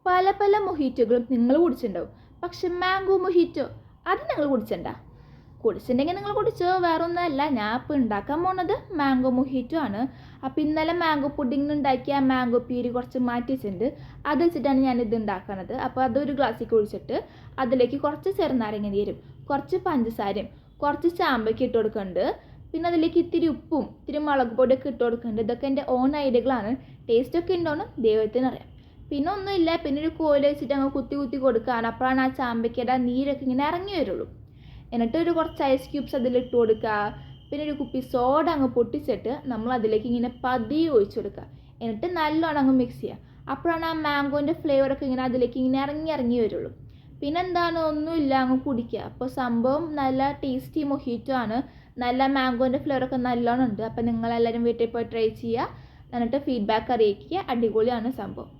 പല പല മൊഹിറ്റോകളും നിങ്ങൾ കുടിച്ചിട്ടുണ്ടാവും. പക്ഷെ മാംഗോ മൊഹിറ്റോ അത് നിങ്ങൾ കുടിച്ചിട്ടുണ്ടെങ്കിൽ നിങ്ങൾ കുടിച്ചോ, വേറെ ഒന്നുമല്ല. ഞാൻ ഇപ്പോൾ ഉണ്ടാക്കാൻ പോണത് മാംഗോ മൊഹിറ്റോ ആണ്. അപ്പോൾ ഇന്നലെ മാംഗോ പുഡിംഗ് ഉണ്ടാക്കിയ മാംഗോ പ്യൂരി കുറച്ച് മാറ്റി വെച്ചിട്ടുണ്ട്. അത് വെച്ചിട്ടാണ് ഞാനിത് ഉണ്ടാക്കുന്നത്. അപ്പോൾ അതൊരു ഗ്ലാസ്സിൽ ഒഴിച്ചിട്ട് അതിലേക്ക് കുറച്ച് ചെറുനാരങ്ങ നീരും കുറച്ച് പഞ്ചസാരയും കുറച്ച് ചാമ്പയ്ക്ക് ഇട്ട് കൊടുക്കുന്നുണ്ട്. പിന്നെ അതിലേക്ക് ഇത്തിരി ഉപ്പും ഇത്തിരി മുളക് പൊടിയൊക്കെ ഇട്ട് കൊടുക്കുന്നുണ്ട്. ഇതൊക്കെ എൻ്റെ ഓൺ ഐഡിയകളാണ്. ടേസ്റ്റൊക്കെ ഉണ്ടോയെന്ന് ദൈവത്തിനറിയാം. പിന്നെ ഒന്നുമില്ല, പിന്നെ ഒരു കോല് വെച്ചിട്ട് അങ്ങ് കുത്തി കുത്തി കൊടുക്കുകയാണ്. അപ്പോഴാണ് ആ ചാമ്പയ്ക്കയുടെ നീരൊക്കെ ഇങ്ങനെ ഇറങ്ങി വരുള്ളൂ. എന്നിട്ട് ഒരു കുറച്ച് ഐസ് ക്യൂബ്സ് അതിലിട്ട് കൊടുക്കുക. പിന്നെ ഒരു കുപ്പി സോഡ അങ്ങ് പൊട്ടിച്ചിട്ട് നമ്മൾ അതിലേക്ക് ഇങ്ങനെ പതിയെ ഒഴിച്ചു കൊടുക്കുക. എന്നിട്ട് നല്ലോണം അങ്ങ് മിക്സ് ചെയ്യുക. അപ്പോഴാണ് ആ മാംഗോൻ്റെ ഫ്ലേവറൊക്കെ ഇങ്ങനെ അതിലേക്ക് ഇങ്ങനെ ഇറങ്ങി വരുള്ളൂ. പിന്നെ എന്താണ്, ഒന്നുമില്ല, അങ്ങ് കുടിക്കുക. അപ്പോൾ സംഭവം നല്ല ടേസ്റ്റി മൊഹിറ്റോ ആണ്. നല്ല മാംഗോൻ്റെ ഫ്ലേവറൊക്കെ നല്ലോണം ഉണ്ട്. അപ്പോൾ നിങ്ങളെല്ലാവരും വീട്ടിൽ പോയി ട്രൈ ചെയ്യുക. എന്നിട്ട് ഫീഡ്ബാക്ക് അറിയിക്കുക. അടിപൊളിയാണ് സംഭവം.